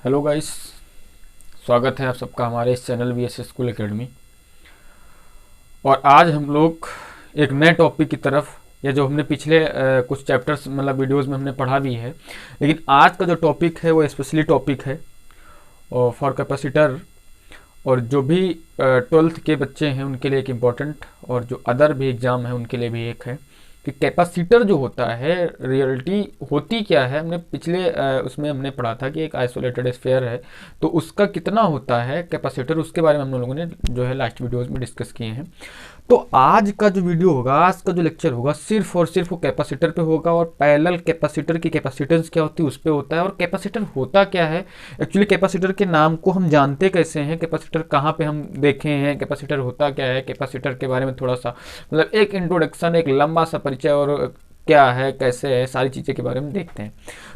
Hello guys, स्वागत है आप सबका हमारे इस channel V S school academy. और आज हम लोग एक नए टॉपिक की तरफ, या जो हमने पिछले कुछ चैप्टर्स मतलब वीडियोस में हमने पढ़ा भी है, लेकिन आज का जो टॉपिक है वो स्पेशली टॉपिक है और फॉर कैपेसिटर। और जो भी 12th के बच्चे हैं उनके लिए एक इम्पॉर्टेंट, और जो अदर भी एग्ज़ाम है उनके लिए भी एक है कि कैपेसिटर जो होता है रियलिटी होती क्या है। हमने पिछले उसमें हमने पढ़ा था कि एक आइसोलेटेड स्फीयर है, तो उसका कितना होता है कैपेसिटर, उसके बारे में हम लोगों ने जो है लास्ट वीडियोस में डिस्कस किए हैं। तो आज का जो वीडियो होगा, आज का जो लेक्चर होगा, सिर्फ और सिर्फ वो कैपेसिटर पे होगा। और पैरेलल कैपेसिटर की कैपेसिटेंस क्या होती है उस पे होता है। और कैपेसिटर होता क्या है एक्चुअली, कैपेसिटर के नाम को हम जानते कैसे हैं, कैपेसिटर कहाँ पे हम देखे हैं, कैपेसिटर होता क्या है, कैपेसिटर के बारे में थोड़ा सा मतलब एक इंट्रोडक्शन, एक लंबा सा परिचय, और क्या है कैसे है सारी चीज़ें के बारे में देखते हैं।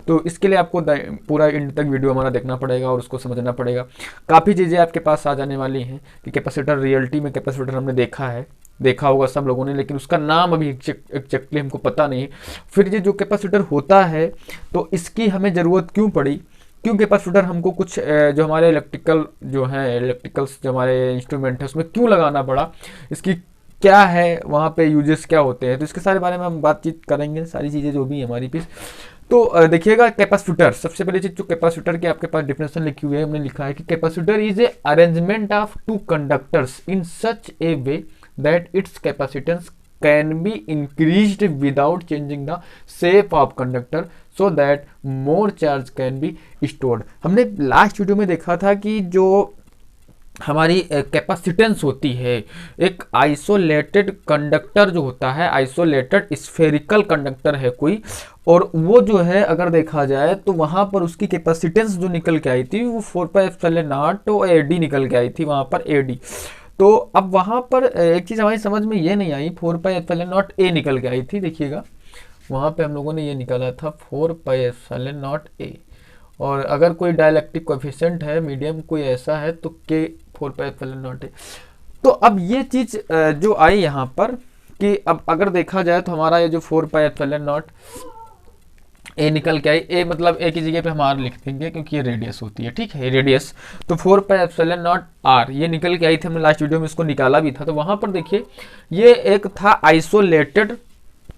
तो इसके लिए आपको पूरा एंड तक वीडियो हमारा देखना पड़ेगा और उसको समझना पड़ेगा। काफ़ी चीज़ें आपके पास आ जाने वाली हैं कि कैपेसिटर रियलिटी में कैपेसिटर हमने देखा होगा सब लोगों ने, लेकिन उसका नाम अभी एग्जैक्टली हमको पता नहीं। फिर ये जो कैपेसिटर होता है तो इसकी हमें ज़रूरत क्यों पड़ी, क्यों कैपेसिटर हमको कुछ जो हमारे इलेक्ट्रिकल्स जो हमारे इंस्ट्रूमेंट है उसमें क्यों लगाना पड़ा, इसकी क्या है, वहाँ पे यूजेस क्या होते हैं, तो इसके सारे बारे में हम बातचीत करेंगे, सारी चीज़ें जो भी हमारी पीस। तो देखिएगा कैपेसिटर, सबसे पहले चीज जो कैपेसिटर की आपके पास डिफिनेशन लिखी हुई है, हमने लिखा है कि capacitor is a arrangement of two conductors in such a way that its capacitance can be increased without changing the shape of conductor so that more charge can be stored. हमने last video में देखा था कि जो हमारी capacitance होती है, एक आइसोलेटेड कंडक्टर जो होता है, आइसोलेटेड स्फेरिकल कंडक्टर है कोई, और वो जो है अगर देखा जाए तो वहाँ पर उसकी कैपेसिटेंस जो निकल के आई थी वो 4πε0 तो AD निकल के आई थी वहाँ पर AD। तो अब वहाँ पर एक चीज़ हमारी समझ में ये नहीं आई, 4πε0 A निकल के आई थी। देखिएगा वहाँ पे हम लोगों ने ये निकाला था 4πε0 A, और अगर कोई डायलैक्ट्रिक कोएफिशिएंट है मीडियम कोई ऐसा है तो के 4πε0 है। तो अब ये चीज़ जो आई यहाँ पर कि अब अगर देखा जाए तो हमारा ये जो 4πε0 ए निकल के आई, ए मतलब ए की जगह पे हम आर लिख देंगे क्योंकि ये रेडियस होती है, ठीक है, रेडियस। तो 4πε0 आर ये निकल के आई थी, हमने लास्ट वीडियो में इसको निकाला भी था। तो वहाँ पर देखिए ये एक था आइसोलेटेड,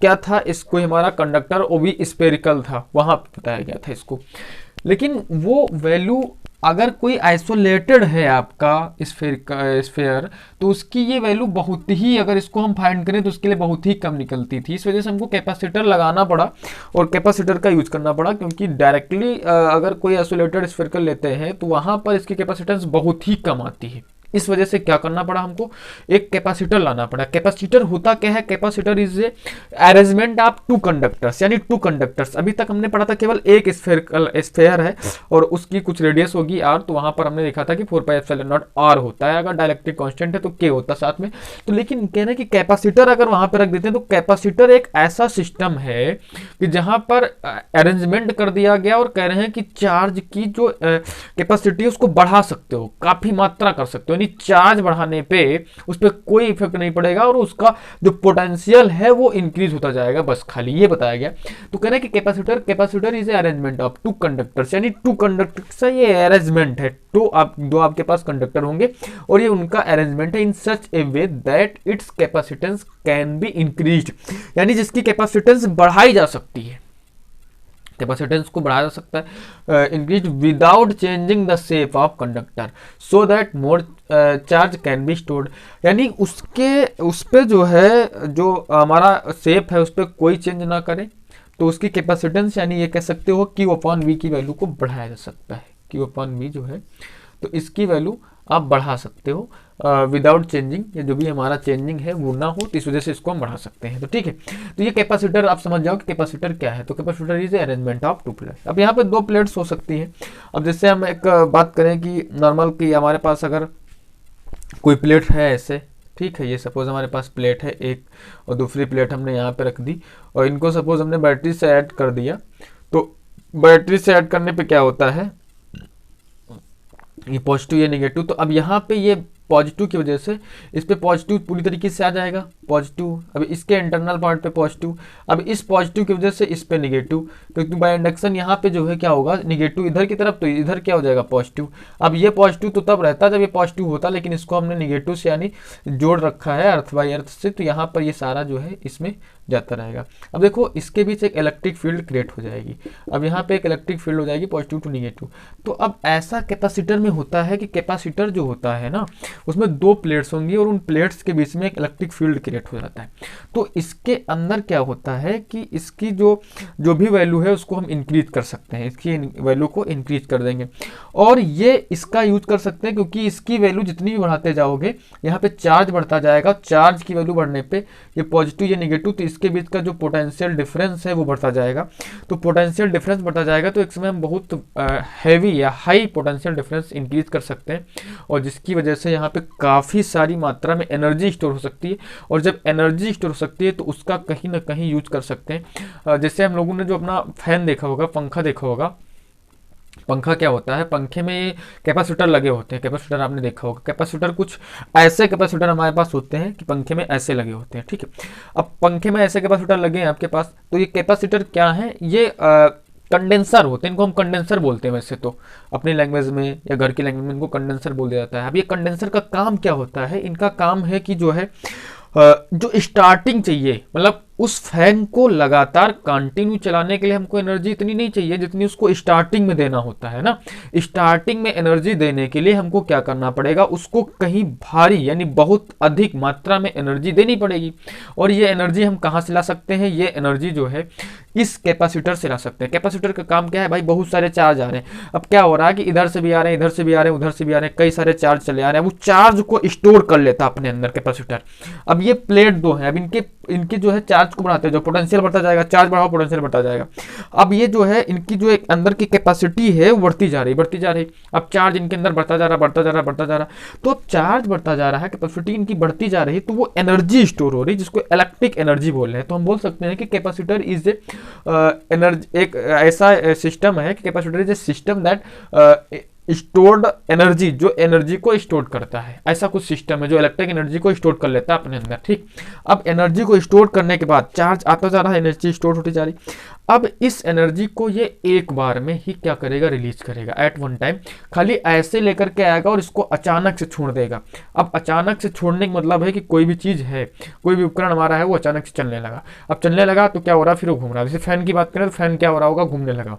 क्या था इसको, हमारा कंडक्टर वो भी स्पेरिकल था, वहाँ बताया गया था इसको। लेकिन वो वैल्यू अगर कोई आइसोलेटेड है आपका स्फेयर तो उसकी ये वैल्यू बहुत ही, अगर इसको हम फाइंड करें तो उसके लिए बहुत ही कम निकलती थी। इस वजह से हमको कैपेसिटर लगाना पड़ा और कैपेसिटर का यूज करना पड़ा, क्योंकि डायरेक्टली अगर कोई आइसोलेटेड स्फेरिकल लेते हैं तो वहाँ पर इसकी कैपेसिटेंस बहुत ही कम आती है। इस वजह से क्या करना पड़ा हमको, एक कैपेसिटर लाना पड़ा। कैपेसिटर होता क्या है, capacitor is a arrangement of two conductors, यानी टू कंडक्टर्स। अभी तक हमने पढ़ा था केवल एक स्फेयर है और उसकी कुछ रेडियस होगी आर, तो वहां पर हमने देखा था कि 4πε0 आर होता है, अगर डायलेक्ट्रिक कांस्टेंट है तो के होता साथ में। तो लेकिन कहना कि कैपेसिटर अगर वहां पर रख देते हैं तो कैपेसिटर एक ऐसा सिस्टम है कि जहां पर अरेंजमेंट कर दिया गया और कह रहे हैं कि चार्ज की जो कैपेसिटी है उसको बढ़ा सकते हो, काफी मात्रा कर सकते हो, यानी चार्ज बढ़ाने पे उस पर कोई इफेक्ट नहीं पड़ेगा और उसका जो पोटेंशियल है वो इंक्रीज होता जाएगा, बस खाली ये बताया गया। तो कहना है कि capacitor is a arrangement of two conductors, यानी टू कंडक्टर से ये अरेंजमेंट है, दो आपके पास कंडक्टर होंगे और ये उनका अरेंजमेंट है in such a way that its capacitance can be increased, यानी जिसकी कैपेसिटेंस बढ़ाई जा सकती है, कैपेसिटेंस को बढ़ाया जा सकता है increase without changing the shape of conductor so that more charge can be stored, यानी उस पे जो है जो हमारा शेप है उस पर कोई चेंज ना करे तो उसकी कैपेसिटेंस, यानी ये कह सकते हो Q/V की वैल्यू को बढ़ाया जा सकता है। Q/V जो है तो इसकी वैल्यू आप बढ़ा सकते हो विदाउट चेंजिंग, या जो भी हमारा चेंजिंग है वो ना हो, तो इस वजह से इसको हम बढ़ा सकते हैं। तो ठीक है, तो ये कैपेसिटर आप समझ जाओ कि कैपेसिटर क्या है। तो capacitor is arrangement of to plates. अब यहाँ पे दो प्लेट्स हो सकती हैं। अब जैसे हम एक बात करें कि नॉर्मल की हमारे पास अगर कोई प्लेट है ऐसे, ठीक है, ये सपोज हमारे पास प्लेट है एक और दूसरी प्लेट हमने यहाँ पे रख दी और इनको सपोज हमने बैटरी से ऐड कर दिया। तो बैटरी से ऐड करने पे क्या होता है, ये पॉजिटिव ये नेगेटिव, तो अब यहाँ पे ये पॉजिटिव की वजह से इस पे पॉजिटिव पूरी तरीके से आ जाएगा पॉजिटिव, अब इसके इंटरनल पार्ट पे पॉजिटिव, अब इस पॉजिटिव की वजह से इस पे निगेटिव, क्योंकि बाय इंडक्शन यहाँ पे जो है क्या होगा निगेटिव इधर की तरफ, तो इधर क्या हो जाएगा पॉजिटिव। अब ये पॉजिटिव तो तब रहता जब ये पॉजिटिव होता, लेकिन इसको हमने निगेटिव से यानी जोड़ रखा है अर्थ बाई अर्थ से, तो यहाँ पर ये सारा जो है इसमें जाता रहेगा। अब देखो इसके बीच एक इलेक्ट्रिक फील्ड क्रिएट हो जाएगी, अब यहाँ पे एक इलेक्ट्रिक फील्ड हो जाएगी पॉजिटिव टू निगेटिव। तो अब ऐसा कैपेसिटर में होता है कि कैपेसिटर जो होता है ना उसमें दो प्लेट्स होंगी और उन प्लेट्स के बीच में एक इलेक्ट्रिक फील्ड क्रिएट हो जाता है। तो इसके अंदर क्या होता है कि इसकी जो भी वैल्यू है उसको हम इंक्रीज कर सकते हैं, इसकी वैल्यू को इंक्रीज कर देंगे और ये इसका यूज कर सकते हैं, क्योंकि इसकी वैल्यू जितनी भी बढ़ाते जाओगे यहाँ पे चार्ज बढ़ता जाएगा, चार्ज की वैल्यू बढ़ने पे ये पॉजिटिव ये निगेटिव, तो इसके बीच का जो पोटेंशियल डिफरेंस है वो बढ़ता जाएगा। तो पोटेंशियल डिफरेंस बढ़ता जाएगा तो एक समय हम बहुत हैवी या हाई पोटेंशियल डिफरेंस इंक्रीज कर सकते हैं, और जिसकी वजह से यहाँ पे काफ़ी सारी मात्रा में एनर्जी स्टोर हो सकती है, और जब एनर्जी स्टोर हो सकती है तो उसका कहीं ना कहीं यूज कर सकते हैं। जैसे हम लोगों ने जो अपना फैन देखा होगा, पंखा देखा होगा, पंखा क्या होता है, पंखे में कैपेसिटर लगे होते हैं, कैपेसिटर आपने देखा होगा, कैपेसिटर कुछ ऐसे कैपेसिटर हमारे पास होते हैं कि पंखे में ऐसे लगे होते हैं, ठीक है। अब पंखे में ऐसे कैपेसिटर लगे हैं आपके पास, तो ये कैपेसिटर क्या है, ये कंडेंसर होते हैं, इनको हम कंडेंसर बोलते हैं वैसे तो अपनी लैंग्वेज में या घर की लैंग्वेज में इनको कंडेंसर बोल दिया जाता है। अब ये कंडेंसर का काम क्या होता है, इनका काम है कि जो है जो स्टार्टिंग चाहिए, मतलब उस फैन को लगातार कंटिन्यू चलाने के लिए हमको एनर्जी इतनी नहीं चाहिए जितनी उसको स्टार्टिंग में देना होता है ना। स्टार्टिंग में एनर्जी देने के लिए हमको क्या करना पड़ेगा, उसको कहीं भारी यानी बहुत अधिक मात्रा में एनर्जी देनी पड़ेगी, और ये एनर्जी हम कहाँ से ला सकते हैं, ये एनर्जी जो है इस कैपेसिटर से ला सकते हैं। कैपेसिटर का काम क्या है भाई, बहुत सारे चार्ज आ रहे हैं, अब क्या हो रहा है कि इधर से भी आ रहे हैं, इधर से भी आ रहे हैं, उधर से भी आ रहे हैं, कई सारे चार्ज चले आ रहे हैं, वो चार्ज को स्टोर कर लेता है अपने अंदर कैपेसिटर। अब ये प्लेट दो है, अब इनके जो है चार्ज को बढ़ाते हैं, जो पोटेंशियल बढ़ता जाएगा, चार्ज बढ़ाओ पोटेंशियल बढ़ता जाएगा। अब ये जो है इनकी जो एक अंदर की कैपेसिटी है वो बढ़ती जा रही बढ़ती जा रही, अब चार्ज इनके अंदर बढ़ता जा रहा बढ़ता जा रहा बढ़ता जा रहा, तो अब चार्ज बढ़ता जा रहा है, कैपेसिटी इनकी बढ़ती जा रही है, तो वो एनर्जी स्टोर हो रही है जिसको इलेक्ट्रिक एनर्जी बोल रहे हैं। तो हम बोल सकते हैं कि कैपेसिटर इज ए एनर्जी, एक ऐसा सिस्टम है कि capacitor is a system that stored energy, जो एनर्जी को स्टोर करता है, ऐसा कुछ सिस्टम है जो इलेक्ट्रिक एनर्जी को स्टोर कर लेता है अपने अंदर, ठीक। अब एनर्जी को स्टोर करने के बाद चार्ज आता जा रहा है, एनर्जी स्टोर होती जा रही, अब इस एनर्जी को ये एक बार में ही क्या करेगा, रिलीज करेगा एट वन टाइम, खाली ऐसे लेकर के आएगा और इसको अचानक से छोड़ देगा। अब अचानक से छोड़ने का मतलब है कि कोई भी चीज़ है, कोई भी उपकरण हमारा है वो अचानक से चलने लगा, अब चलने लगा तो क्या हो रहा है, फिर वो घूम रहा है। जैसे फैन की बात करें तो फैन क्या हो रहा होगा, घूमने लगा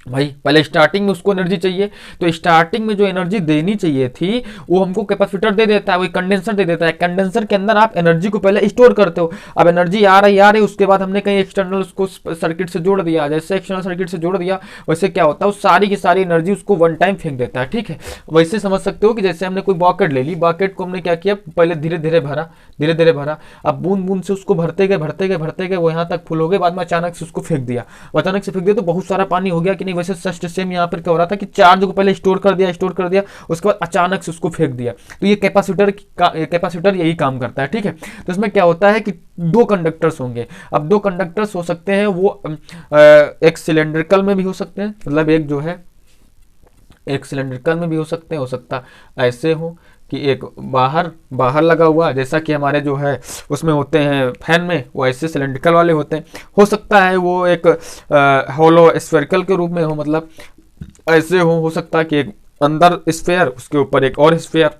भाई, पहले स्टार्टिंग में उसको एनर्जी चाहिए, तो स्टार्टिंग में जो एनर्जी देनी चाहिए थी वो हमको कैपेसिटर दे देता है, वही कंडेंसर दे देता है। कंडेंसर के अंदर आप एनर्जी को पहले स्टोर करते हो, अब एनर्जी आ रही उसके बाद हमने कहीं एक्सटर्नल उसको सर्किट से जोड़ दिया, जैसे एक्सटर्नल सर्किट से जोड़ दिया वैसे क्या होता है, उस सारी की सारी एनर्जी उसको वन टाइम फेंक देता है, ठीक है। वैसे समझ सकते हो कि जैसे हमने कोई बॉकेट ले ली, बॉकेट को हमने क्या किया, पहले धीरे धीरे भरा, अब बूंद बूंद से उसको भरते गए वो यहाँ तक फुल हो गए, बाद में अचानक से उसको फेंक दिया, अचानक से फेंक दिया तो बहुत सारा पानी हो गया कि नहीं। वैसे जस्ट सेम यहाँ पर क्या हो रहा था कि चार्ज को पहले स्टोर कर दिया, उसके बाद अचानक से उसको फेंक दिया। तो ये कैपेसिटर यही काम करता है, ठीक है। तो इसमें क्या होता है कि दो कंडक्टर्स होंगे, अब दो कंडक्टर्स हो सकते हैं, वो एक सिलेंड्रिकल में भी हो सकते हैं, मतलब एक जो है एक सिलेंड्रिकल में भी हो सकते हैं, हो सकता ऐसे हो कि एक बाहर लगा हुआ, जैसा कि हमारे जो है उसमें होते हैं फैन में, वो ऐसे सिलेंड्रिकल वाले होते हैं। हो सकता है वो एक होलो स्फेरिकल के रूप में हो, मतलब ऐसे हो सकता है कि एक अंदर स्फेयर, उसके ऊपर एक और स्फेयर,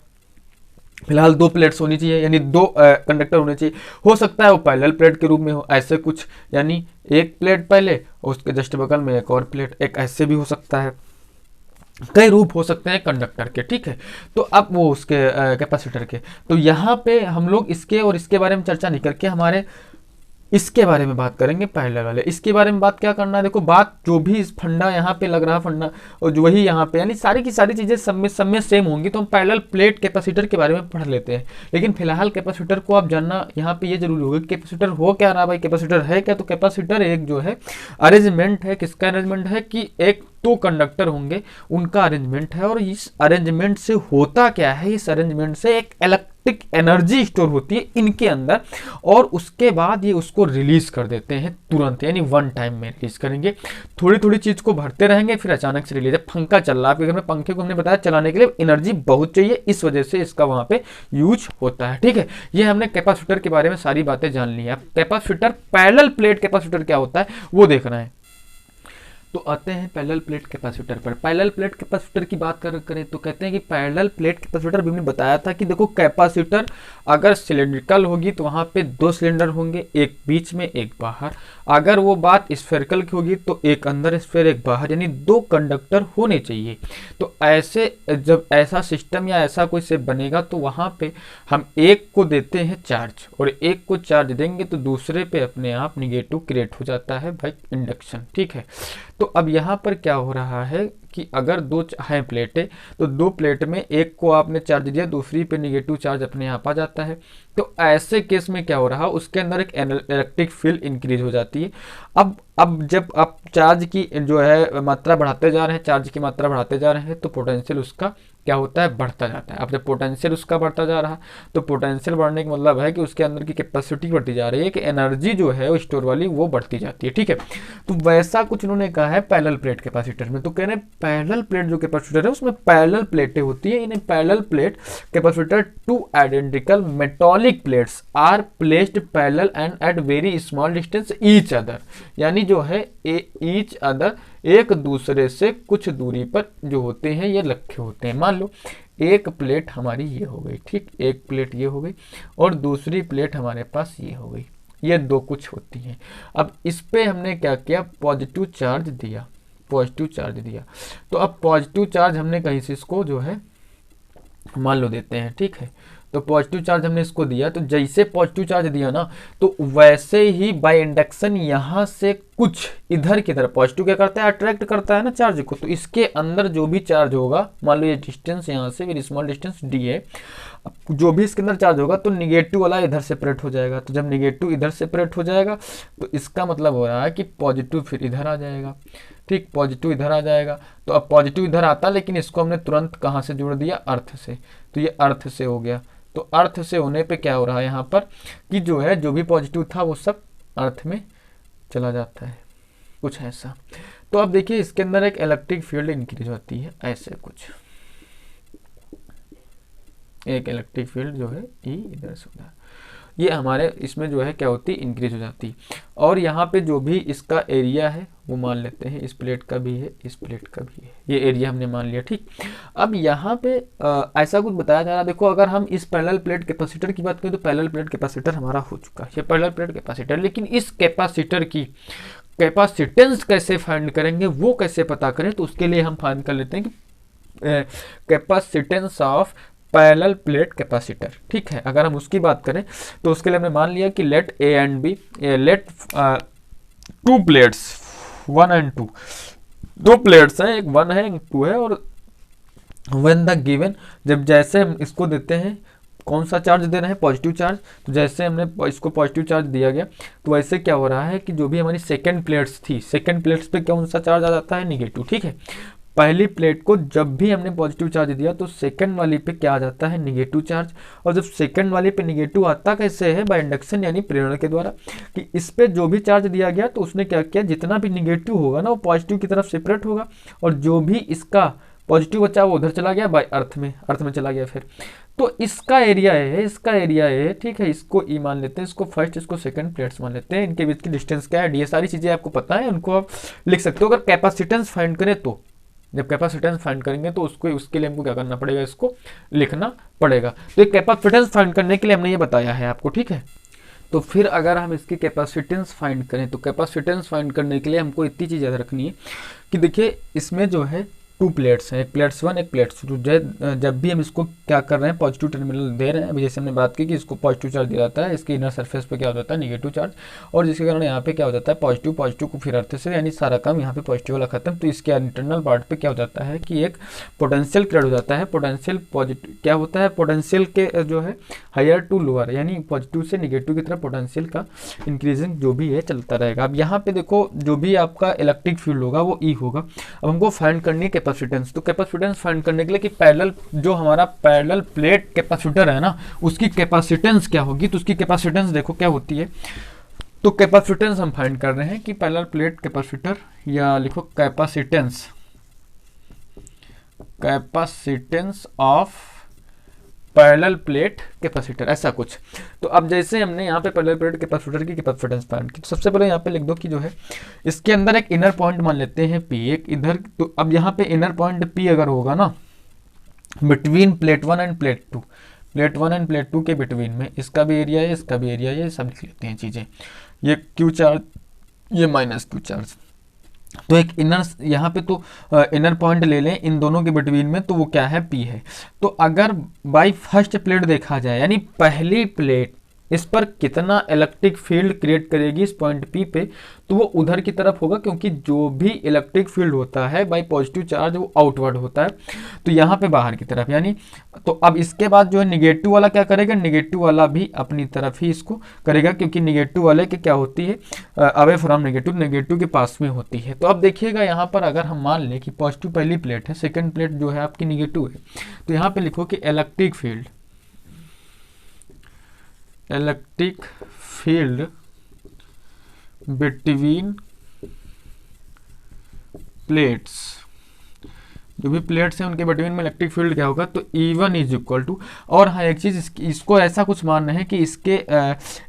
फिलहाल दो प्लेट्स होनी चाहिए, यानी दो कंडक्टर होने चाहिए। हो सकता है वो पैरेलल प्लेट के रूप में हो, ऐसे कुछ, यानी एक प्लेट पहले और उसके जस्ट बगल में एक और प्लेट, एक ऐसे भी हो सकता है, कई रूप हो सकते हैं कंडक्टर के, ठीक है। तो अब वो उसके कैपेसिटर के, तो यहाँ पे हम लोग इसके और इसके बारे में चर्चा नहीं करके हमारे इसके बारे में बात करेंगे, पैरेलल वाले। इसके बारे में बात क्या करना है, देखो बात जो भी इस फंडा यहाँ पे लग रहा है फंडा, और जो वही यहाँ पे, यानी सारी की सारी चीज़ें सब में सेम होंगी। तो हम पैरेलल प्लेट कैपेसिटर के बारे में पढ़ लेते हैं, लेकिन फिलहाल कैपेसिटर को आप जानना यहाँ पे ये जरूरी होगा कि कैपेसिटर हो क्या रहा भाई, कैपेसिटर है क्या। तो कैपेसिटर एक जो है अरेंजमेंट है, किसका अरेंजमेंट है कि एक दो कंडक्टर होंगे, उनका अरेंजमेंट है। और इस अरेंजमेंट से होता क्या है, इस अरेंजमेंट से एक इलेक्ट्रिक एनर्जी स्टोर होती है इनके अंदर, और उसके बाद ये उसको रिलीज कर देते हैं तुरंत, यानी वन टाइम में रिलीज करेंगे। थोड़ी थोड़ी चीज को भरते रहेंगे, फिर अचानक से रिलीज है। पंखा चल रहा है आपके घर में, पंखे को हमने बताया चलाने के लिए एनर्जी बहुत चाहिए, इस वजह से इसका वहां पे यूज होता है। ठीक है, ये हमने कैपेसिटर के बारे में सारी बातें जान ली है। अब कैपेसिटर, पैरेलल प्लेट कैपेसिटर क्या होता है वो देखना है। तो आते हैं पैरेलल प्लेट कैपेसिटर पर। पैरेलल प्लेट कैपेसिटर की बात करें तो कहते हैं कि पैरेलल प्लेट कैपेसिटर भी हमने बताया था कि देखो, कैपेसिटर अगर सिलेंड्रिकल होगी तो वहां पे दो सिलेंडर होंगे, एक बीच में एक बाहर। अगर वो बात स्फेरिकल की होगी तो एक अंदर स्फेयर एक बाहर, यानी दो कंडक्टर होने चाहिए। तो ऐसे जब ऐसा सिस्टम या ऐसा कोई शेप बनेगा तो वहां पे हम एक को देते हैं चार्ज और एक को चार्ज देंगे तो दूसरे पे अपने आप निगेटिव क्रिएट हो जाता है बाय इंडक्शन। ठीक है, तो अब यहाँ पर क्या हो रहा है कि अगर दो हैं प्लेटें, तो दो प्लेट में एक को आपने चार्ज दिया, दूसरी पे निगेटिव चार्ज अपने आप आ जाता है। तो ऐसे केस में क्या हो रहा है, उसके अंदर एक इलेक्ट्रिक फील्ड इंक्रीज हो जाती है। अब जब आप चार्ज की जो है मात्रा बढ़ाते जा रहे हैं, चार्ज की मात्रा बढ़ाते जा रहे हैं, तो पोटेंशियल उसका क्या होता है, बढ़ता जाता है। अब जब पोटेंशियल उसका बढ़ता जा रहा है तो पोटेंशियल बढ़ने का मतलब है कि उसके अंदर की कैपेसिटी बढ़ती जा रही है, कि एनर्जी जो है वो स्टोर वाली वो बढ़ती जाती है। ठीक है, तो वैसा कुछ उन्होंने कहा है पैरेलल प्लेट कैपेसिटर में। तो कह रहे हैं पैरेलल प्लेट जो कैपेसिटर है उसमें पैरेलल प्लेटें होती है। इन्हें parallel plate capacitor two identical metallic plates are placed parallel and at very small distance each other, यानी जो है ईच अदर, एक दूसरे से कुछ दूरी पर जो होते हैं ये रखे होते हैं। मान लो एक प्लेट हमारी ये हो गई, ठीक, एक प्लेट ये हो गई और दूसरी प्लेट हमारे पास ये हो गई, ये दो कुछ होती हैं। अब इस पे हमने क्या किया, पॉजिटिव चार्ज दिया, पॉजिटिव चार्ज दिया। तो अब पॉजिटिव चार्ज हमने कहीं से इसको जो है मान लो देते हैं। ठीक है, तो पॉजिटिव चार्ज हमने इसको दिया, तो जैसे पॉजिटिव चार्ज दिया ना, तो वैसे ही बाय इंडक्शन यहाँ से कुछ इधर की तरफ पॉजिटिव क्या करता है, अट्रैक्ट करता है ना चार्ज को। तो इसके अंदर जो भी चार्ज होगा, मान लो ये डिस्टेंस यहाँ से वेरी स्मॉल डिस्टेंस डी है, जो भी इसके अंदर चार्ज होगा तो निगेटिव वाला इधर सेपरेट हो जाएगा। तो जब निगेटिव इधर सेपरेट हो जाएगा तो इसका मतलब हो रहा है कि पॉजिटिव फिर इधर आ जाएगा। ठीक, पॉजिटिव इधर आ जाएगा। तो अब पॉजिटिव इधर आता, लेकिन इसको हमने तुरंत कहाँ से जोड़ दिया, अर्थ से। तो ये अर्थ से हो गया। तो अर्थ से होने पे क्या हो रहा है यहाँ पर कि जो है जो भी पॉजिटिव था वो सब अर्थ में चला जाता है, कुछ ऐसा। तो अब देखिए इसके अंदर एक इलेक्ट्रिक फील्ड इंक्रीज होती है, ऐसे कुछ एक इलेक्ट्रिक फील्ड जो है इधर से उधर, ये हमारे इसमें जो है क्या होती है, इंक्रीज हो जाती है। और यहाँ पे जो भी इसका एरिया है वो मान लेते हैं, इस प्लेट का भी है, इस प्लेट का भी है, ये एरिया हमने मान लिया। ठीक, अब यहाँ पे ऐसा कुछ बताया जा रहा है। देखो, अगर हम इस पैरेलल प्लेट कैपेसिटर की बात करें तो पैरेलल प्लेट कैपेसिटर हमारा हो चुका है, ये पैरेलल प्लेट कैपेसिटर। लेकिन इस कैपेसिटर की कैपेसिटेंस कैसे फाइंड करेंगे, वो कैसे पता करें, तो उसके लिए हम फाइंड कर लेते हैं कि capacitance of parallel plate capacitor. ठीक है, अगर हम उसकी बात करें तो उसके लिए हमने मान लिया कि let A and B, let two plates 1 and 2, दो प्लेट्स हैं, एक 1 है एक 2 है। और व्हेन द गिवन, जब जैसे हम इसको देते हैं, कौन सा चार्ज दे रहे हैं, पॉजिटिव चार्ज। तो जैसे हमने इसको पॉजिटिव चार्ज दिया गया तो वैसे क्या हो रहा है कि जो भी हमारी सेकंड प्लेट्स थी, सेकंड प्लेट्स पे कौन सा चार्ज आ जाता है, निगेटिव। ठीक है, पहली प्लेट को जब भी हमने पॉजिटिव चार्ज दिया तो सेकंड वाली पे क्या आ जाता है, निगेटिव चार्ज। और जब सेकंड वाली पे निगेटिव आता कैसे है, बाय इंडक्शन यानी प्रेरण के द्वारा, कि इस पे जो भी चार्ज दिया गया तो उसने क्या किया, जितना भी निगेटिव होगा ना वो पॉजिटिव की तरफ सेपरेट होगा, और जो भी इसका पॉजिटिव बचा वो उधर चला गया, बाय अर्थ में चला गया फिर। तो इसका एरिया है, इसका एरिया है। ठीक है, इसको ई मान लेते हैं, इसको फर्स्ट, इसको सेकंड प्लेट्स मान लेते हैं। इनके बीच की डिस्टेंस क्या है, ये सारी चीजें आपको पता है, उनको आप लिख सकते हो। अगर कैपेसिटेंस फाइंड करें तो, जब कैपेसिटेंस फाइंड करेंगे तो उसके लिए हमको क्या करना पड़ेगा, इसको लिखना पड़ेगा। तो एक कैपेसिटेंस फाइंड करने के लिए हमने ये बताया है आपको। ठीक है, तो फिर अगर हम इसकी कैपेसिटेंस फाइंड करें तो कैपेसिटेंस फाइंड करने के लिए हमको इतनी चीज़ याद रखनी है कि देखिए इसमें जो है टू प्लेट्स हैं, एक प्लेट्स 1 एक प्लेट्स 2। जब भी हम इसको क्या कर रहे हैं, पॉजिटिव टर्मिनल दे रहे हैं, अभी जैसे हमने बात की कि इसको पॉजिटिव चार्ज दिया जाता है, इसके इनर सरफेस पे क्या हो जाता है, नेगेटिव चार्ज, और जिसके कारण यहाँ पे क्या हो जाता है, पॉजिटिव पॉजिटिव को फिर अर्थ से, यानी सारा काम यहाँ पे पॉजिटिव वाला खत्म। तो इसके इंटरनल पार्ट पे क्या हो जाता है कि एक पोटेंशियल क्रिएट हो जाता है। पोटेंशियल पॉजिटिव क्या होता है, पोटेंशियल के जो है हायर टू लोअर, यानी पॉजिटिव से नेगेटिव की तरफ पोटेंशियल का इंक्रीजिंग जो भी है चलता रहेगा। अब यहाँ पे देखो जो भी आपका इलेक्ट्रिक फील्ड होगा वो ई होगा। अब हमको फाइंड करनी है कैपेसिटेंस। तो कैपेसिटेंस फाइंड करने के लिए कि पैरेलल जो हमारा पैरेलल प्लेट कैपेसिटर है ना, उसकी कैपेसिटेंस क्या होगी। तो उसकी कैपेसिटेंस देखो क्या होती है। तो कैपेसिटेंस हम फाइंड कर रहे हैं कि पैरेलल प्लेट कैपेसिटर, या लिखो capacitance, capacitance of parallel plate capacitor, ऐसा कुछ। तो अब जैसे हमने यहाँ पे पैरेलल प्लेट कैपेसिटर की कैपेसिटेंस फाइंड की, तो सबसे पहले यहाँ पे लिख दो कि जो है इसके अंदर एक इनर पॉइंट मान लेते हैं P, एक इधर। तो अब यहाँ पे इनर पॉइंट P अगर होगा ना between plate 1 end plate 2, plate 1 end plate 2 के बिटवीन में, इसका भी एरिया है, इसका भी एरिया है, ये सब लिख लेते हैं चीज़ें। ये क्यू चार्ज, ये माइनस क्यू चार्ज। तो एक इनर यहाँ पे तो इनर पॉइंट ले लें इन दोनों के बिटवीन में, तो वो क्या है, P है। तो अगर बाय फर्स्ट प्लेट देखा जाए, यानी पहली प्लेट इस पर कितना इलेक्ट्रिक फील्ड क्रिएट करेगी इस पॉइंट P पे, तो वो उधर की तरफ होगा, क्योंकि जो भी इलेक्ट्रिक फील्ड होता है बाय पॉजिटिव चार्ज वो आउटवर्ड होता है, तो यहाँ पे बाहर की तरफ। यानी तो अब इसके बाद जो है निगेटिव वाला क्या करेगा, निगेटिव वाला भी अपनी तरफ ही इसको करेगा, क्योंकि निगेटिव वाले की क्या होती है, अवे फ्रॉम नेगेटिव, नेगेटिव के पास में होती है। तो अब देखिएगा यहाँ पर अगर हम मान लें कि पॉजिटिव पहली प्लेट है, सेकेंड प्लेट जो है आपकी निगेटिव है, तो यहाँ पे लिखो कि electric field, electric field between plates, जो भी प्लेट्स हैं उनके बिटवीन में इलेक्ट्रिक फील्ड क्या होगा, तो E1 इज इक्वल टू, और हाँ एक चीज़ इसको ऐसा कुछ मानना है कि इसके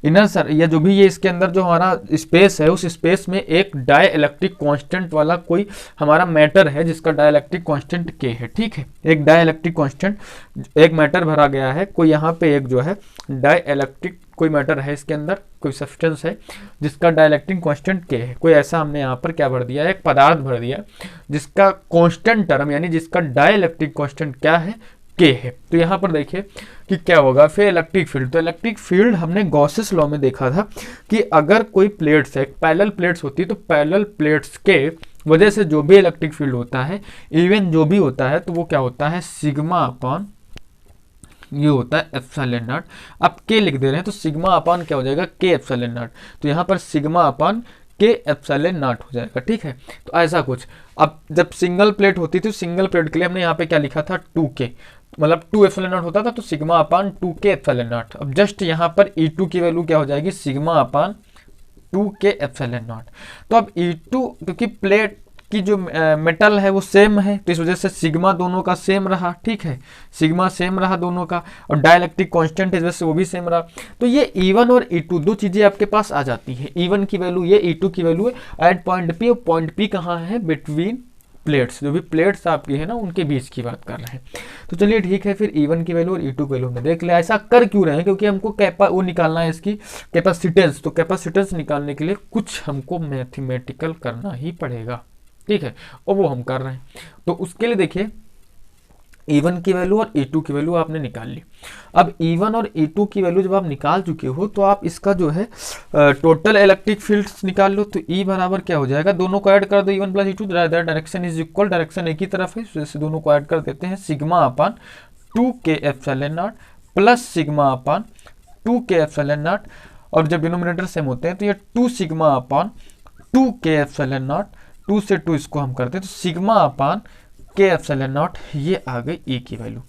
इनर सर या जो भी ये इसके अंदर जो हमारा स्पेस है, उस स्पेस में एक डाई इलेक्ट्रिक कॉन्स्टेंट वाला कोई हमारा मैटर है जिसका डाई इलेक्ट्रिक कॉन्स्टेंट K है, ठीक है। एक डाई इलेक्ट्रिक कॉन्स्टेंट, एक मैटर भरा गया है कोई, यहाँ पे एक जो है डाई इलेक्ट्रिक कोई मैटर है, इसके अंदर कोई सब्सटेंस है जिसका डाइलेक्ट्रिक कांस्टेंट K है। कोई ऐसा हमने यहाँ पर क्या भर दिया है, एक पदार्थ भर दिया जिसका कांस्टेंट टर्म, यानी जिसका डाइलेक्ट्रिक कांस्टेंट क्या है, K है। तो यहाँ पर देखिए कि क्या होगा फिर इलेक्ट्रिक फील्ड। तो इलेक्ट्रिक फील्ड हमने गॉसेस लॉ में देखा था कि अगर कोई प्लेट्स है, पैरेलल प्लेट्स होती है, तो पैरेलल प्लेट्स के वजह से जो भी इलेक्ट्रिक फील्ड होता है, इवन जो भी होता है, तो वो क्या होता है, सिग्मा अपॉन ये होता है एप्सिलॉन नॉट। अब K लिख दे रहे हैं तो सिग्मा अपान क्या हो जाएगा, K एप्सिलॉन नॉट। तो यहाँ पर sigma upon K epsilon not हो जाएगा, ठीक है। तो ऐसा कुछ। अब जब सिंगल प्लेट होती थी, सिंगल प्लेट के लिए हमने यहाँ पे क्या लिखा था, 2K, मतलब 2 एप्सिलॉन नॉट होता था, तो sigma upon 2K epsilon not. अब जस्ट यहाँ पर E2 की वैल्यू क्या हो जाएगी, sigma upon 2K epsilon not. तो अब E2 क्योंकि प्लेट की जो मेटल है वो सेम है, तो इस वजह से सिग्मा दोनों का सेम रहा, ठीक है, सिग्मा सेम रहा दोनों का, और डाइलेक्ट्रिक कांस्टेंट इस वजह से वो भी सेम रहा। तो ये E1 और E2 दो चीजें आपके पास आ जाती है। E1 की वैल्यू ये, E2 की वैल्यू है एट पॉइंट P, और पॉइंट P कहाँ है, बिटवीन प्लेट्स, जो भी प्लेट्स आपकी है ना उनके बीच की बात कर रहे हैं। तो चलिए ठीक है, फिर E1 की वैल्यू और E2 की वैल्यू हमने देख लिया। ऐसा कर क्यों रहे हैं, क्योंकि हमको वो निकालना है इसकी कैपेसिटेंस। तो कैपेसिटेंस निकालने के लिए कुछ हमको मैथमेटिकल करना ही पड़ेगा, ठीक है, और वो हम कर रहे हैं। तो उसके लिए देखिए E1 की वैल्यू और E2 की वैल्यू आपने निकाल ली। अब E1 और E2 की वैल्यू जब आप निकाल चुके हो, तो आप इसका जो है टोटल इलेक्ट्रिक फील्ड्स निकाल लो। तो E बराबर क्या हो जाएगा, दोनों को ऐड कर दो, E1 plus E2, direction is equal, direction एक ही तरफ है, जैसे दोनों को ऐड कर देते हैं, sigma upon 2K epsilon not plus sigma upon 2K epsilon not, और जब डिनोमिनेटर सेम होते हैं तो ये 2 sigma upon 2K epsilon not, 2 से 2 इसको हम करते हैं, तो sigma upon K epsilon not, ये आ गई E की वैल्यू।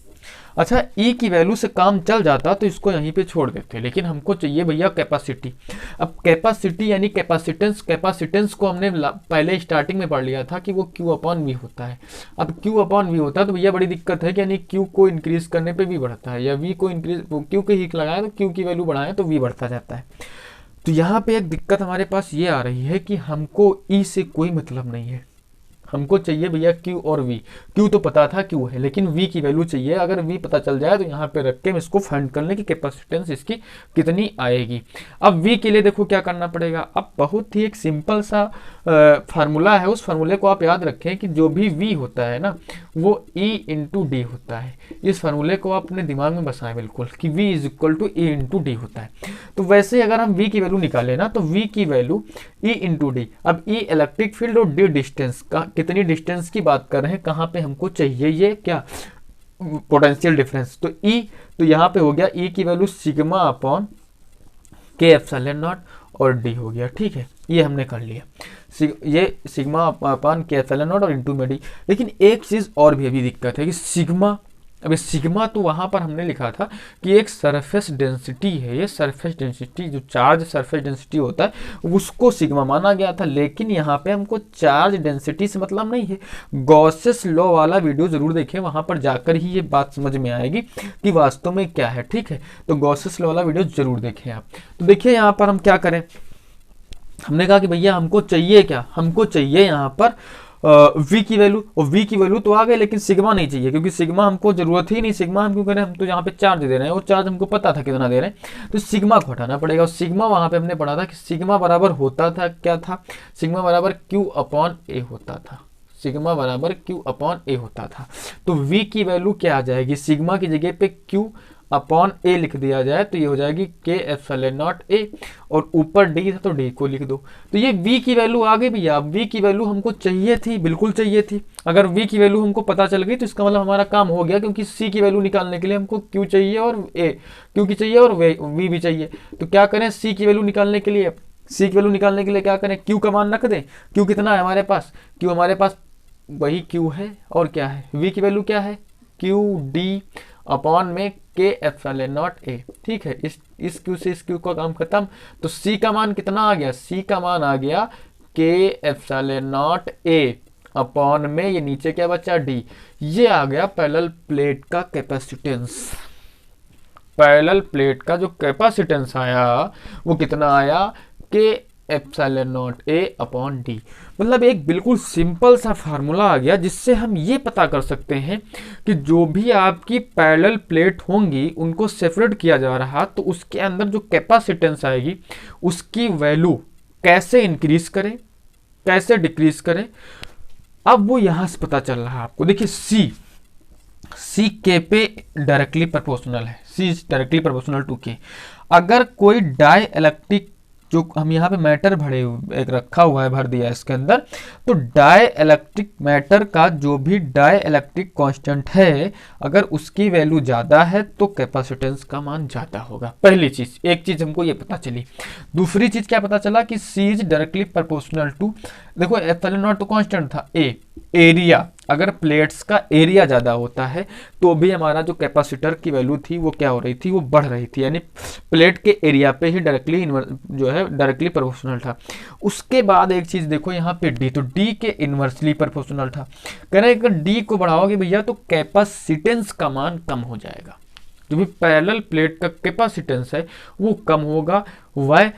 अच्छा, E की वैल्यू से काम चल जाता तो इसको यहीं पे छोड़ देते, लेकिन हमको चाहिए भैया कैपेसिटी। अब कैपेसिटी यानी कैपेसिटेंस, कैपेसिटेंस को हमने पहले स्टार्टिंग में पढ़ लिया था कि वो Q अपॉन V होता है। अब Q अपॉन V होता है तो भैया बड़ी दिक्कत है कि यानी Q को इंक्रीज करने पे V बढ़ता है, या V को इंक्रीज, Q के ही लगाए तो Q की वैल्यू बढ़ाएं तो V बढ़ता जाता है। तो यहाँ पे एक दिक्कत हमारे पास ये आ रही है कि हमको E से कोई मतलब नहीं है, हमको चाहिए भैया क्यू और वी। क्यू तो पता था क्यू है, लेकिन वी की वैल्यू चाहिए। अगर वी पता चल जाए तो यहाँ पे रख के हम इसको फाइंड कर लें कि कैपेसिटेंस इसकी कितनी आएगी। अब वी के लिए देखो क्या करना पड़ेगा। अब बहुत ही एक सिंपल सा फार्मूला है, उस फार्मूले को आप याद रखें कि जो भी वी होता है ना वो E इंटू डी होता है। इस फार्मूले को आप अपने दिमाग में बसाएं बिल्कुल कि V is equal to E into D होता है। तो वैसे अगर हम V की वैल्यू निकालें ना तो V की वैल्यू E इंटू डी। अब E इलेक्ट्रिक फील्ड और D डिस्टेंस का, कितनी डिस्टेंस की बात कर रहे हैं, कहाँ पे हमको चाहिए ये क्या पोटेंशियल डिफरेंस। तो E तो यहाँ पे हो गया E की वैल्यू सिग्मा अपॉन के एप्सिलॉन नॉट और डी हो गया। ठीक है, ये हमने कर लिया, ये सिग्मा अपॉन के एप्सिलॉन नॉट और इंटू में डी। लेकिन एक चीज़ और भी अभी दिक्कत है कि सिग्मा, अभी सिग्मा तो वहाँ पर हमने लिखा था कि एक सरफेस डेंसिटी है, ये सरफेस डेंसिटी जो चार्ज सरफेस डेंसिटी होता है उसको सिग्मा माना गया था। लेकिन यहाँ पे हमको चार्ज डेंसिटी से मतलब नहीं है। गॉसेस लॉ वाला वीडियो जरूर देखें, वहाँ पर जाकर ही ये बात समझ में आएगी कि वास्तव में क्या है। ठीक है, तो गॉसेस लॉ वाला वीडियो जरूर देखें आप। तो देखिए यहाँ पर हम क्या करें, हमने कहा कि भैया हमको चाहिए क्या, हमको चाहिए यहाँ पर V की वैल्यू, और V की वैल्यू तो आ गई लेकिन सिग्मा नहीं चाहिए, क्योंकि सिग्मा हमको जरूरत ही नहीं। सिग्मा हम क्यों करें, हम तो यहाँ पे चार्ज दे रहे हैं और चार्ज हमको पता था कितना दे रहे हैं, तो सिग्मा को हटाना पड़ेगा। और सिग्मा वहाँ पे हमने पढ़ा था कि सिग्मा बराबर होता था, क्या था, सिग्मा बराबर Q अपॉन ए होता था। सिग्मा बराबर Q अपॉन ए होता था। तो V की वैल्यू क्या आ जाएगी, सिग्मा की जगह पे Q अपॉन ए लिख दिया जाए तो ये हो जाएगी के एप्सिलॉन नॉट ए, और ऊपर डी था तो डी को लिख दो। तो ये V की वैल्यू आ गई भैया। अब V की वैल्यू हमको चाहिए थी, बिल्कुल चाहिए थी। अगर V की वैल्यू हमको पता चल गई तो इसका मतलब हमारा काम हो गया, क्योंकि C की वैल्यू निकालने के लिए हमको Q चाहिए और Q की चाहिए और V भी चाहिए। तो क्या करें, C की वैल्यू निकालने के लिए, C की वैल्यू निकालने के लिए क्या करें, Q का मान रख दें। Q कितना है हमारे पास, Q हमारे पास वही Q है, और क्या है, V की वैल्यू क्या है, Q D अपॉन में के एप्सिलॉन नॉट ए। ठीक है, इस Q से इस Q का काम खत्म। तो C का मान कितना आ गया, C का मान आ गया के एप्सिलॉन नॉट ए अपॉन में ये नीचे क्या बचा D। ये आ गया पैरेलल प्लेट का कैपेसिटेंस। पैरेलल प्लेट का जो कैपेसिटेंस आया वो कितना आया, के epsilon naught A upon D. मतलब एक बिल्कुल सिंपल सा फार्मूला आ गया जिससे हम ये पता कर सकते हैं कि जो भी आपकी पैरेलल प्लेट होंगी उनको सेपरेट किया जा रहा, तो उसके अंदर जो कैपेसिटेंस आएगी उसकी वैल्यू कैसे इंक्रीज करें, कैसे डिक्रीज करें। अब वो यहां से पता चल रहा है आपको। देखिए सी के पे डायरेक्टली प्रोपोर्शनल है, सी इज डायरेक्टली प्रोपोर्शनल टू के। अगर कोई डाई इलेक्ट्रिक, जो हम यहाँ पे मैटर भरे एक रखा हुआ है, भर दिया इसके अंदर, तो डाई इलेक्ट्रिक मैटर का जो भी डाई इलेक्ट्रिक कांस्टेंट है अगर उसकी वैल्यू ज़्यादा है तो कैपेसिटेंस का मान ज़्यादा होगा। पहली चीज़, एक चीज़ हमको ये पता चली। दूसरी चीज़ क्या पता चला कि सी इज डायरेक्टली प्रोपोर्शनल टू, देखो एप्सिलॉन नॉट तो कांस्टेंट था, एरिया, अगर प्लेट्स का एरिया ज़्यादा होता है तो भी हमारा जो कैपेसिटर की वैल्यू थी वो क्या हो रही थी, वो बढ़ रही थी। यानी प्लेट के एरिया पे ही डायरेक्टली जो है डायरेक्टली प्रोपोर्शनल था। उसके बाद एक चीज़ देखो यहाँ पे डी, तो डी के इन्वर्सली प्रोपोर्शनल था। कह रहे अगर डी को बढ़ाओगे भैया तो कैपेसिटेंस का मान कम हो जाएगा। जो भी पैरेलल प्लेट का कैपेसिटेंस है वो कम होगा। वह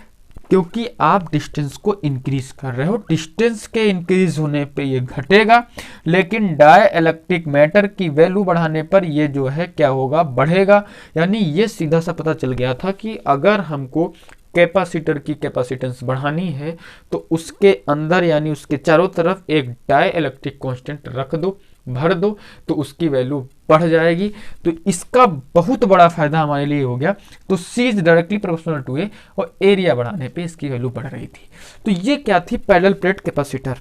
क्योंकि आप डिस्टेंस को इंक्रीज कर रहे हो, डिस्टेंस के इंक्रीज होने पे ये घटेगा, लेकिन डाई इलेक्ट्रिक मैटर की वैल्यू बढ़ाने पर ये जो है क्या होगा, बढ़ेगा। यानी ये सीधा सा पता चल गया था कि अगर हमको कैपेसिटर की कैपेसिटेंस बढ़ानी है तो उसके अंदर यानी उसके चारों तरफ एक डाई इलेक्ट्रिक कांस्टेंट रख दो, भर दो, तो उसकी वैल्यू बढ़ जाएगी। तो इसका बहुत बड़ा फायदा हमारे लिए हो गया। तो सी इज डायरेक्टली प्रोपोर्शनल टू ए, और एरिया बढ़ाने पे इसकी वैल्यू बढ़ रही थी। तो ये क्या थी, पैरेलल प्लेट कैपेसिटर।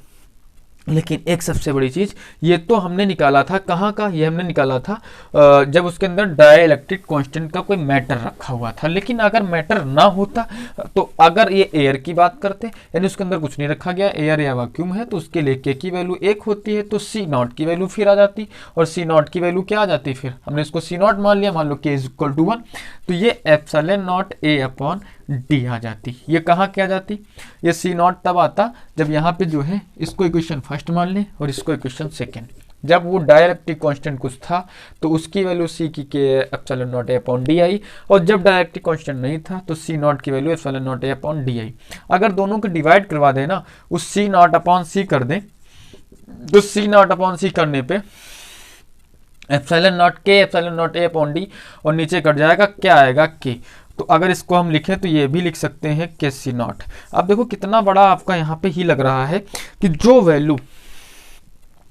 लेकिन एक सबसे बड़ी चीज, ये तो हमने निकाला था कहाँ का, ये हमने निकाला था जब उसके अंदर डाई इलेक्ट्रिक कांस्टेंट का कोई मैटर रखा हुआ था। लेकिन अगर मैटर ना होता तो अगर ये एयर की बात करते, यानी उसके अंदर कुछ नहीं रखा गया, एयर या वैक्यूम है, तो उसके लिए के की वैल्यू 1 होती है, तो सी नॉट की वैल्यू फिर आ जाती, और सी नॉट की वैल्यू क्या आ जाती, फिर हमने इसको सी नॉट मान लिया, मान लो के इज इक्वल टू 1, तो ये epsilon naught A upon D आ जाती। ये कहाँ क्या जाती, ये सी नॉट तब आता जब यहाँ पे जो है इसको इक्वेशन फर्स्ट मान लें और इसको इक्वेशन सेकेंड। जब वो डायरेक्ट्रिक कांस्टेंट कुछ था तो उसकी वैल्यू सी की के epsilon naught A upon D I, और जब डायरेक्ट्रिक कांस्टेंट नहीं था तो सी नॉट की value epsilon naught A upon D I. अगर दोनों को डिवाइड करवा देना, उस सी नॉट अपॉन सी कर दें तो सी नॉट अपॉन सी करने पे एप्सिलॉन नॉट के epsilon naught A upon D, और नीचे कट जाएगा, क्या आएगा के। तो अगर इसको हम लिखें तो ये भी लिख सकते हैं के सी नॉट। अब देखो कितना बड़ा आपका यहाँ पे ही लग रहा है कि जो वैल्यू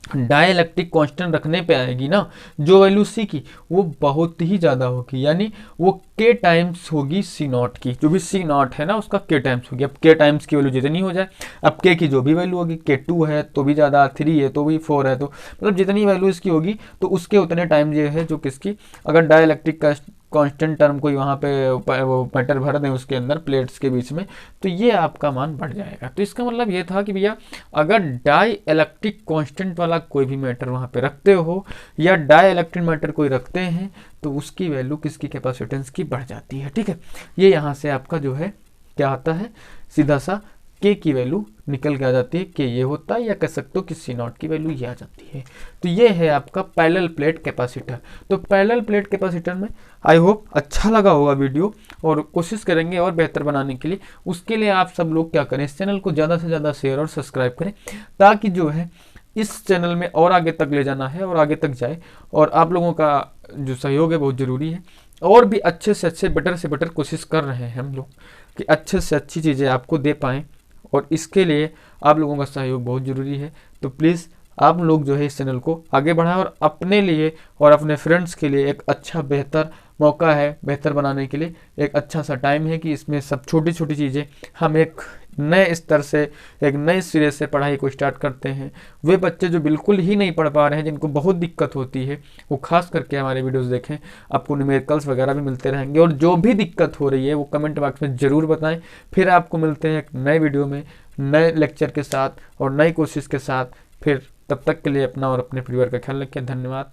डाइलेक्ट्रिक कांस्टेंट रखने पे आएगी ना, जो वैल्यू सी की वो बहुत ही ज़्यादा होगी, यानी वो के टाइम्स होगी सी नॉट की। जो भी सी नॉट है ना उसका के टाइम्स होगी। अब के टाइम्स की वैल्यू जितनी हो जाए, अब के की जो भी वैल्यू होगी, के 2 है तो भी ज़्यादा, 3 है तो भी, 4 है तो मतलब जितनी वैल्यू इसकी होगी तो उसके उतने टाइम ये है जो किसकी, अगर डाइलेक्ट्रिक का कांस्टेंट टर्म कोई वहाँ पे वो मैटर भर दें उसके अंदर प्लेट्स के बीच में, तो ये आपका मान बढ़ जाएगा। तो इसका मतलब ये था कि भैया अगर डाई इलेक्ट्रिक कांस्टेंट वाला कोई भी मैटर वहाँ पे रखते हो या डाई इलेक्ट्रिक मैटर कोई रखते हैं तो उसकी वैल्यू किसकी, कैपेसिटेंस की बढ़ जाती है। ठीक है, ये यहाँ से आपका जो है क्या आता है, सीधा सा के की वैल्यू निकल के आ जाती है, के ये होता है, या कह सकते हो कि सी नॉट की वैल्यू ये आ जाती है। तो ये है आपका पैरेलल प्लेट कैपेसिटर। तो पैरेलल प्लेट कैपेसिटर में आई होप अच्छा लगा होगा वीडियो, और कोशिश करेंगे और बेहतर बनाने के लिए। उसके लिए आप सब लोग क्या करें, इस चैनल को ज़्यादा से ज़्यादा शेयर और सब्सक्राइब करें, ताकि जो है इस चैनल में और आगे तक ले जाना है और आगे तक जाए, और आप लोगों का जो सहयोग है बहुत ज़रूरी है। और भी अच्छे से अच्छे, बेटर से बेटर कोशिश कर रहे हैं हम लोग कि अच्छे से अच्छी चीज़ें आपको दे पाएँ, और इसके लिए आप लोगों का सहयोग बहुत ज़रूरी है। तो प्लीज़ आप लोग जो है इस चैनल को आगे बढ़ाएं, और अपने लिए और अपने फ्रेंड्स के लिए एक अच्छा बेहतर मौका है, बेहतर बनाने के लिए एक अच्छा सा टाइम है कि इसमें सब छोटी छोटी चीज़ें हम एक नए स्तर से, एक नए सिरे से पढ़ाई को स्टार्ट करते हैं। वे बच्चे जो बिल्कुल ही नहीं पढ़ पा रहे हैं, जिनको बहुत दिक्कत होती है, वो खास करके हमारे वीडियोस देखें, आपको न्यूमेरिकल्स वगैरह भी मिलते रहेंगे। और जो भी दिक्कत हो रही है वो कमेंट बॉक्स में ज़रूर बताएं। फिर आपको मिलते हैं एक नए वीडियो में, नए लेक्चर के साथ और नई कोशिश के साथ। फिर तब तक के लिए अपना और अपने परिवार का ख्याल रखें। धन्यवाद।